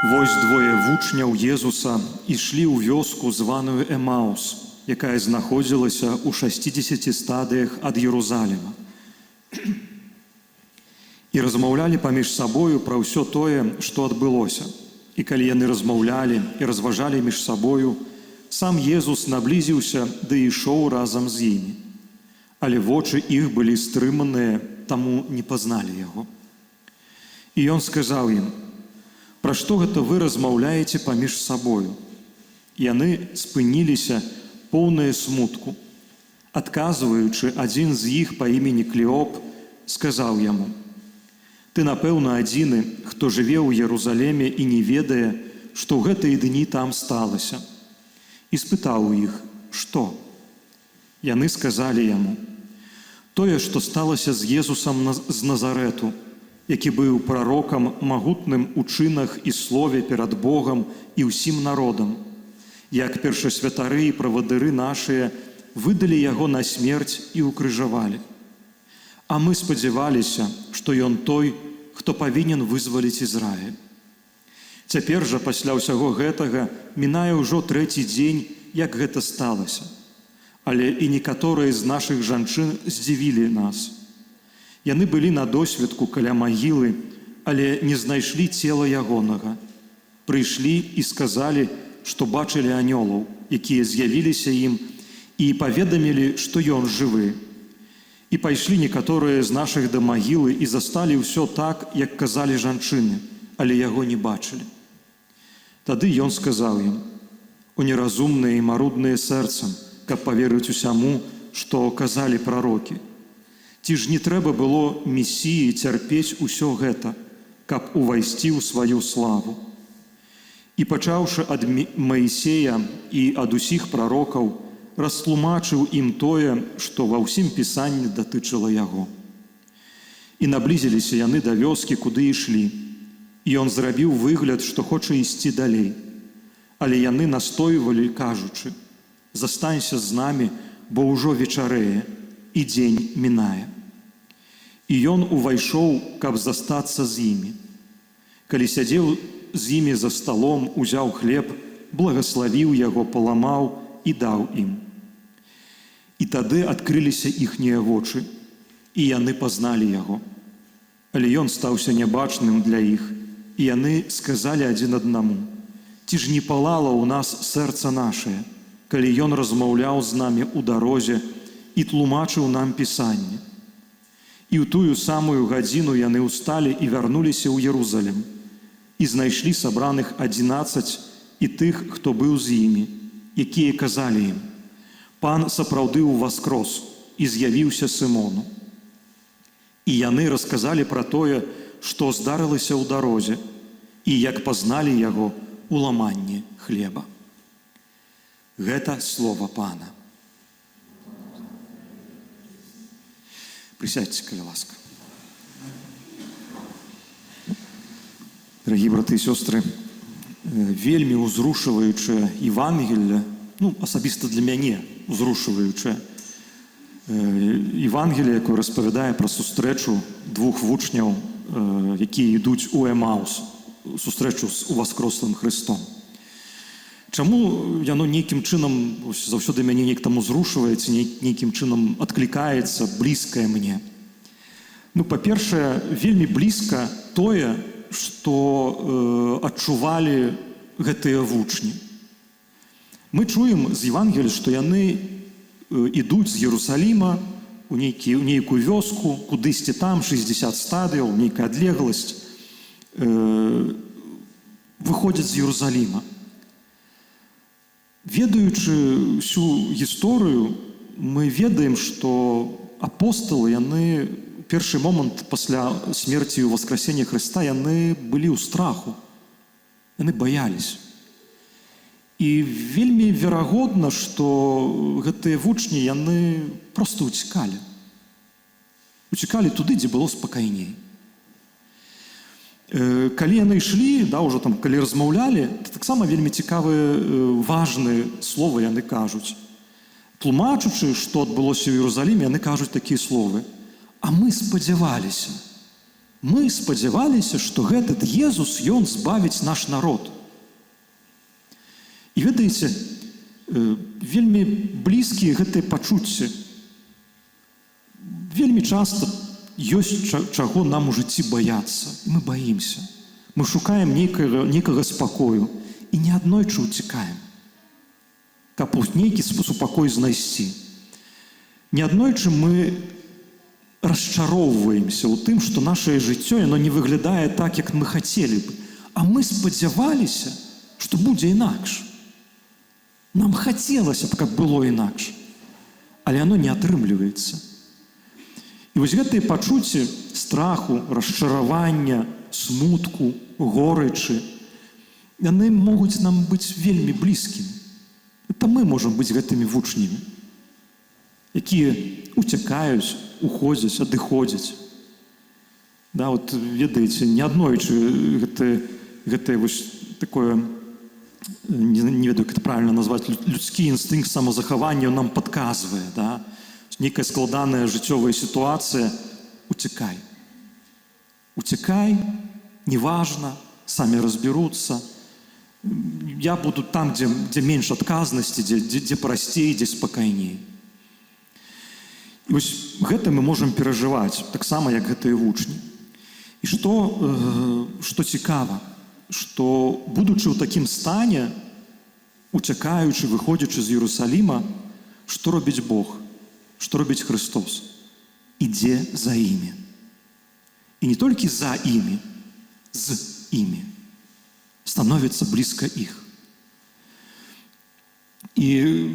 Вось двое вучняў Езуса ішлі ў вёску, званую Эмаус, якая знаходзілася ў 60 стадыях ад Єрусаліма. І размаўлялі паміж сабою пра ўсё тое, што адбылося. І калі яны размаўлялі і разважалі між сабою, сам Езус наблізіўся ды ішоў разам з імі. Але вочы іх былі стрыманыя, таму не пазналі яго. І ён сказаў ім: «Пра што гэта вы размаўляеце паміж сабою?» Яны спыніліся, поўныя смутку. Адказваючы, адзін з іх па імені Клеоп сказаў яму: «Ты, напэўна, адзіны, хто жыве ў Єрусаліме і не ведае, што ў гэтыя дні там сталася». І спытаў у іх: «Што?» Яны сказалі яму: «Тое, што сталася з Езусам з Назарэту, які быў прарокам, магутным у чынах і слове перад Богам і ўсім народам. Як першасвятары і правадыры нашыя выдалі яго на смерць і укрыжавалі. А мы спадзяваліся, што ён той, хто павінен вызваліць Ізраіль. Цяпер жа, пасля ўсяго гэтага, мінае ўжо 3-й дзень, як гэта сталася. Але і некаторыя з нашых жанчын здзівілі нас. Яны былі на досведку каля магілы, але не знайшлі цела ягонага. Прыйшлі і сказалі, што бачылі анёлаў, якія з'явіліся ім, і паведамілі, што ён жывы. І пайшлі некаторыя з нашых да магілы і засталі ўсё так, як казалі жанчыны, але яго не бачылі. Тады ён сказаў ім: «О неразумныя і марудныя сэрцам, каб паверыць усяму, што казалі прарокі. Ці ж не трэба было Месіі цярпець усё гэта, каб увайсці ў сваю славу?» І пачаўшы ад Маісея і ад усіх прарокаў, растлумачыў ім тое, што ва ўсім пісанні датычыла яго. І наблізіліся яны да вёскі, куды ішлі. І ён зрабіў выгляд, што хоча ісці далей. Але яны настойвалі, кажучы: «Застанься з намі, бо ўжо вечарэе, і дзень мінае». І ён увайшоў, каб застацца з імі. Калі сядзеў з імі за сталом, узяў хлеб, благаславіў яго, паламаў і даў ім. І тады адкрыліся іхнія вочы, і яны пазналі яго. Але ён стаўся нябачным для іх, і яны сказалі адзін аднаму: «Ці ж не палала ў нас сэрца нашае, калі ён размаўляў з намі ў дарозе і тлумачыў нам пісанне?» І ў тую самую гадзіну яны ўсталі і вярнуліся ў Єрусалім, і знайшлі сабраных 11 і тых, хто быў з імі, якія казалі ім: «Пан сапраўды ўваскрос і з'явіўся Сымону». І яны расказалі пра тое, што здарылася ў дарозе, і як пазналі яго ў ламанні хлеба. Гэта слова Пана. Присядьте, калі ласка. Дорогие браты і сёстры, вельмі узрушваючае Евангелие, асабіста для мяне узрушваючае Евангелие, якое распавядае пра сустрэчу двух вучняў, якія ідуць у Эмаус, сустрэчу з уваскрослым Христом. Чаму яно нейкім чынам заўсёды мяне неяк там узрушваецца, нейкім чынам адклікаецца, блізкае мне? Па-першае, вельмі блізка тое, што адчувалі гэтыя вучні. Мы чуем з Евангелія, што яны ідуць з Єрусаліма у нейкую вёску, кудысьці там 60 стадыяў, нейкая адлегласць, выходзяць з Єрусаліма. Ведаючы всю гісторыю, мы ведаем, што апосталы, яны першы момант пасля смерці і воскресення Христа, яны былі ў страху, яны баяліся. І вельмі верагодна, што гэтыя вучні, яны проста уцікалі. Уцікалі туды, дзе было спакайней. Калі яны ішлі, ўжо там, калі размаўлялі, таксама вельмі цікавыя, важныя словы яны кажуць. Тлумачучы, што адбылося ў Єрусаліме, яны кажуць такія словы: «А мы спадзяваліся». Мы спадзяваліся, што гэтый Езус, ён збавіць наш народ. І ведаеце, вельмі блізкія гэтыя пачуцці. Вельмі часта ёсць чаго нам у жыцці баяцца. Мы баімся. Мы шукаем нейкага спакою і неаднойчы уцікаем, каб нейкі супакой знайсці. Неаднойчы мы расчароўваемся ў тым, што нашае жыццё яно не выглядае так, як мы хацелі б. А мы спадзяваліся, што будзе інакш. Нам хацелася б, каб было інакш, але яно не атрымліваецца. І вось гэтыя пачуцці страху, расчаравання, смутку, горычы, яны могуць нам быць вельмі блізкімі. Это мы можам быць гэтымі вучнямі, якія уцякаюць, уходзяць, адыходзяць. Да, вот, ведаеце, неаднойчы гэтае вось такое, не ведаю, як это правильно назваць, людскі інстынкт самазахавання нам падказвае, да? Нейкая складаная жыццёвая сітуацыя, уцякай. Уцякай, неважна, самі разберуцца. Я буду там, дзе менш адказнасці, дзе прасцей, дзе спакайней. І вось гэта мы можам перажываць, таксама, як гэтыя вучні. І што цікава, што, будучы ў такім стане, уцякаючы, выходзячы з Іерусаліма, што робіць Бог? Што робіць Христос? Ідзе за імі. І не толькі за імі, з імі. Становіцца блізка іх. І,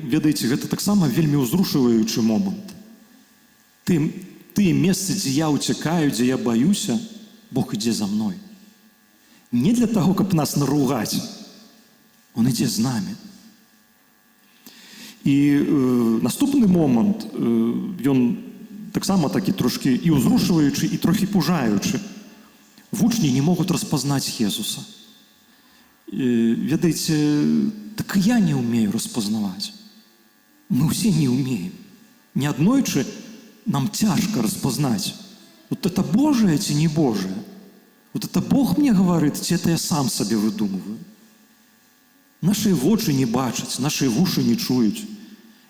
ведаеце, гэта таксама вельмі ўзрушваючы момант. Тыя месцы, дзе я уцякаю, дзе я баюся, Бог ідзе за мной. Не для таго, каб нас наругаць. Он ідзе з намі. І наступны момант, ён таксама такі трошкі і ўзрушваючы, і трохі пужаючы. Вучні не могуць распазнаць Езуса. Ведаеце, так і я не ўмею распазнаваць. Мы ўсе не ўмеем. Неаднойчы нам цяжка распазнаць. Вот это Божие ці не Божие? Вот это Бог мне говорит, ці это я сам сабе выдумываю? Нашыя вочы не бачаць, нашыя вушы не чуюць.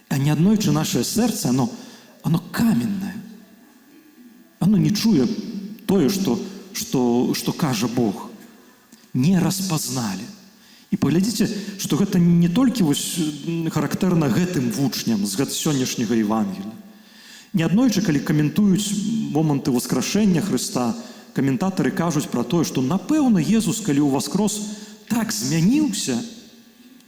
А неаднойчы нашае сэрца, оно каменнае. Оно не чуе тое, што кажа Бог. Не распазналі. І паглядзіце, што гэта не толькі характэрна гэтым вучням з сённяшняга Евангелія. Неаднойчы, калі каментуюць моманты воскрашэння Хрыста, каментатары кажуць пра тое, што напэўна Езус, калі ўваскрос, так змяніўся,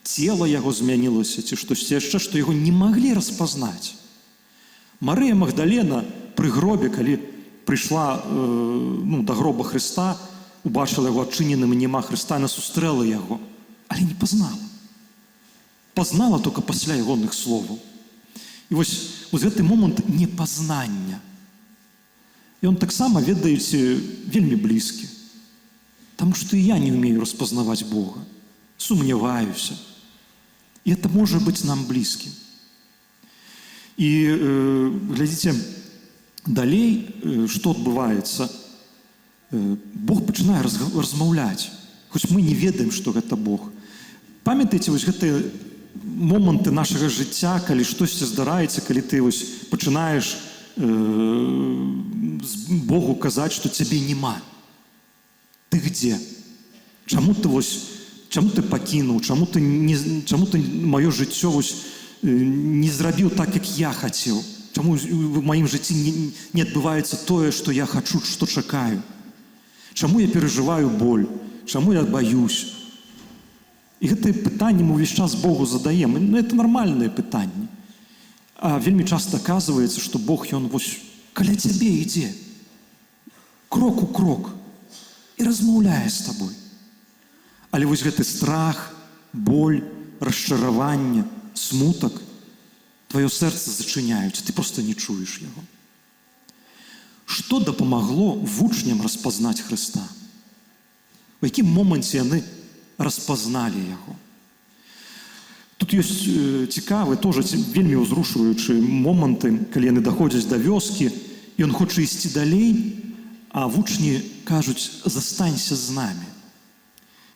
цела яго змянілася, ці штосьці яшчэ, што яго не маглі распазнаць. Марыя Магдалена пры гробе, калі прыйшла да гроба Хрыста, убачыла яго адчыненым, і няма Хрыста, яна сустрэла яго, але не пазнала. Пазнала толькі пасля ягоных словаў. І вось гэты момант непазнання. І он таксама, ведаеце, вельмі блізкі. Таму што і я не ўмею распазнаваць Бога. Сумняваюся. І это можа быць нам блізкім. І глядзіце, далей, што адбываецца? Бог пачынае размаўляць, хоць мы не ведаем, што гэта Бог. Памятаеце, вось гэтыя моманты нашага жыцця, калі штосьці здараецца, калі ты пачынаеш Богу казаць, што цябе няма. Ты где? Чаму ты пакінуў? Чаму ты маё жыццё не зрабіў так, як я хацеў? Чаму в маім жыцці не адбываецца тое, што я хачу, што чакаю? Чаму я перажываю боль? Чаму я баюсь? І гэтыя пытанні мы ўвесь час Богу задаем. Это нармальныя пытанні. А вельмі часта аказваецца, што Бог, ён каля цябе ідзе. Крок у крок. І размаўляе з табой. Але вось гэты страх, боль, расчараванне, смутак, тваё сэрца зачыняюць, ты проста не чуеш яго. Што дапамагло вучням распазнаць Хрыста? У якім моманце яны распазналі яго? Тут ёсць цікавы, тоже вельмі ўзрушваючы моманты, калі яны даходзяць да вёскі, і ён хоча ісці далей, а вучні кажуть: застанься з нами.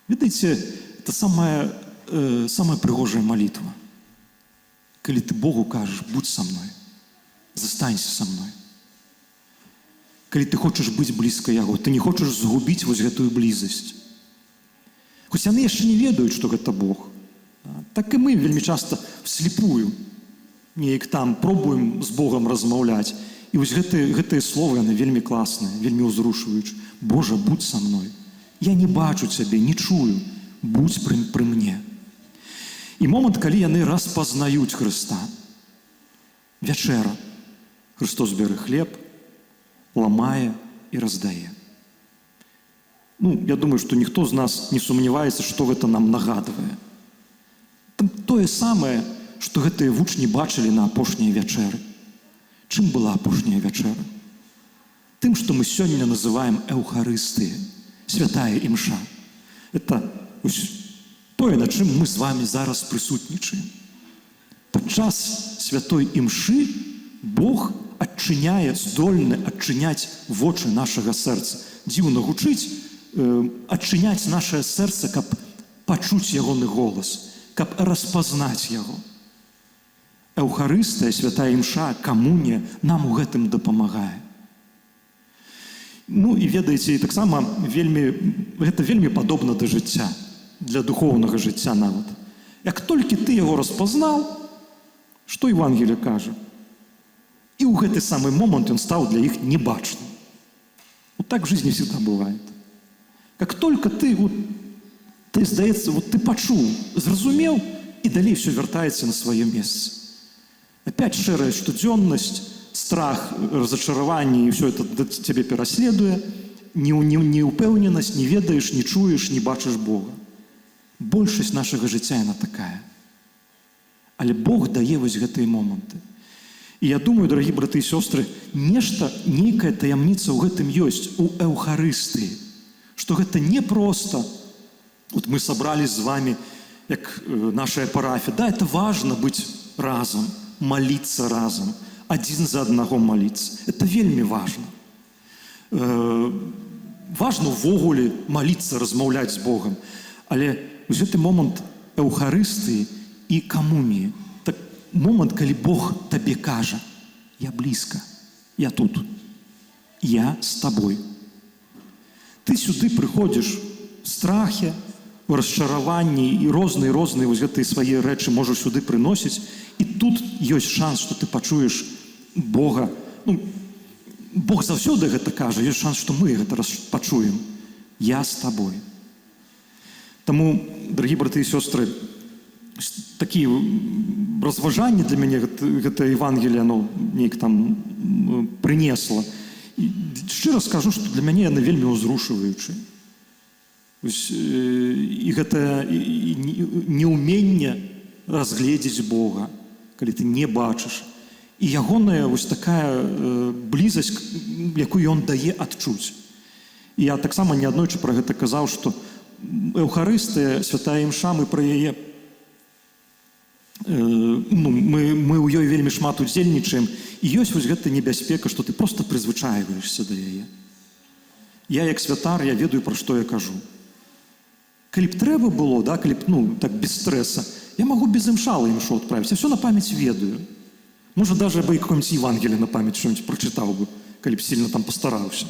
Ведаеце, это самая прыгожая молитва. Калі ты Богу кажаш: будь со мной, застанься со мной. Калі ты хочаш быць блізка Яго, ты не хочаш згубіць вось гэтую блізасць. Хоць яны яшчэ не ведаюць, што гэта Бог. Так і мы вельмі часта вслепую неяк там пробуем з Богом размаўляць. І вось гэтыя словы, яны вельмі класныя, вельмі ўзрушваючыя. Божа, будь со мной. Я не бачу цябе, не чую. Будь пры мне. І момант, калі яны распазнаюць Хрыста. Вячэра. Христос бярэ хлеб, ламае і раздае. Я думаю, што ніхто з нас не сумняваецца, што гэта нам нагадвае. Там тое самае, што гэтыя вучні бачылі на апошняй вячэры. Чым была апошняя вячэра? Тым, што мы сёння называем Эўхарыстыяй, святая імша. Это тое, на чым мы з вами зараз прысутнічаем. Падчас святой імшы Бог здольны адчыняць вочы нашага сэрца. Дзіўна гучыць, адчыняць нашае сэрца, каб пачуць ягоны голас, каб распазнаць яго. Эўхарыстыя, святая імша, камунія нам у гэтым дапамагае. І ведаеце, і таксама гэта вельмі падобна да жыцця, для духоўнага жыцця нават. Як толькі ты яго распазнаў, што Евангелие кажа? І ў гэты самы момант ён стаў для іх небачным. Вот так в жизни всегда бывает. Как только ты здаецца, ты пачуў, зразумеў, і далей все вяртаецца на сваё месца. Опять шэрая штодзённасць, страх, разочарование, и все это тебе пераследуе, неупэўненасць, не ведаеш, не чуеш, не бачыш Бога. Большасць нашага жыцця яна такая. Але Бог дае вось гэтыя моманты. І я думаю, дарагі браты і сёстры, нейкая таямніца ў гэтым ёсць, у Эўхарыстыі, што гэта не проста, мы сабрались з вами, як нашая парафія, да, это важно быць разам, молиться разом, один за одного молиться. Это вельмі важно. Важно увогуле молиться, размаўляць з Богом. Але вось гэты момант Эўхарыстыі і камуніі, так момант, калі Бог табе кажа: я блізка, я тут, я з табой. Ты сюды прыходзіш в страхе, в расчараванні, і розныя вось гэтыя свае рэчы можаш сюды прыносіць. І тут ёсць шанс, што ты пачуеш Бога. Бог заўсёды гэта кажа, ёсць шанс, што мы гэта пачуем. Я з табой. Таму, дарагі браты і сёстры, такія разважанні для мяне гэта Евангелие, неяк там прынесла. І шчыра скажу, што для мяне яны вельмі ўзрушваючыя. І гэта неўменне разгледзець Бога, калі ты не бачыш. І ягоная вось такая блізасць, якую ён дае адчуць. І я таксама неаднойчы пра гэта казаў, што Эўхарыстыя, святая імша, мы пра яе, мы ў ёй вельмі шмат удзельнічаем, і ёсць вось гэта небяспека, што ты проста прызвычайваешся да яе. Я як святар, я ведаю, пра што я кажу. Калі б трэба было, калі б, так без стрэса, я магу без імшала імшу адправіць. Я все на памяць ведаю. Можа, даже бы какое-нибудь Евангелие на память что-нибудь прочитал бы, калі б сильно там постарался.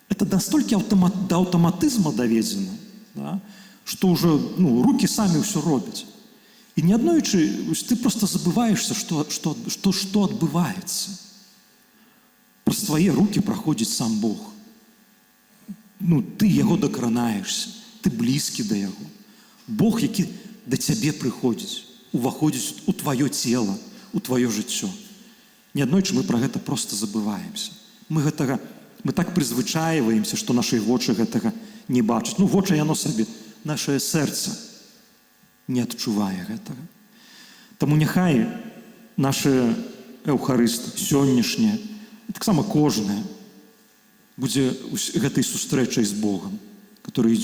Это настолько до автоматизма доведено, что уже руки сами все робят. И не однойчы ты просто забываешься, что отбывается. Праз твои руки проходит сам Бог. Ты его докранаешься, ты близкий до его. Бог, який до тебе приходит, уваходит у твое тело, у твое жыццё. Не аднойчы мы пра гэта просто забываемся. Мы так прызвычайваемся, што нашы вочы гэтага не бачаць. Вочы яно сабе, нашае сэрца не адчувае гэтага. Таму няхай наша Эўхарыст сённяшняя, таксама кожная, будзе гэтай сустрэчай з Богом, который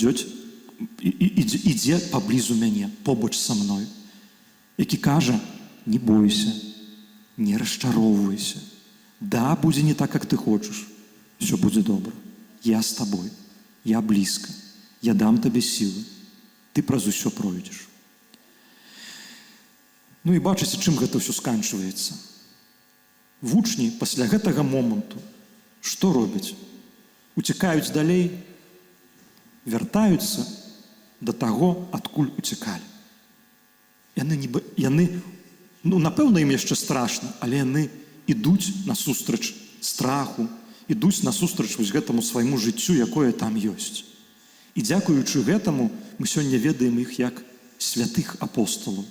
ідзе паблізу мяне, побач са мной, які кажа: не бойся, не расчароўвайся. Да, будзе не так, як ты хочаш, все будзе добра. Я з табой, я блізка, я дам табе сілы, ты праз усё пройдзеш. Ну і бачыце, чым гэта ўсё сканчваецца. Вучні пасля гэтага моманту што робяць? Уцякаюць далей, вяртаюцца да таго, адкуль уцякалі. Яны, напэўна, ім яшчэ страшна, але яны ідуць насустрач страху, ідуць насустрач вось гэтаму свайму жыццю, якое там ёсць. І дзякуючы гэтаму мы сёння ведаем іх як святых апостолаў,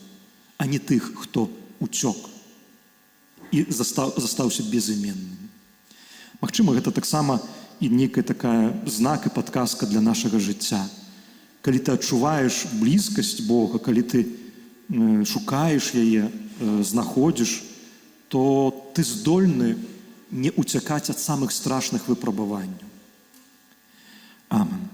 а не тых, хто уцёк і застаўся безыменным. Магчыма, гэта таксама і нейкая такая знак і падказка для нашага жыцця. Калі ты адчуваеш блізкасць Бога, калі ты шукаеш яе, знаходзіш, то ты здольны не уцякаць ад самых страшных выпрабаванняў. Амэн.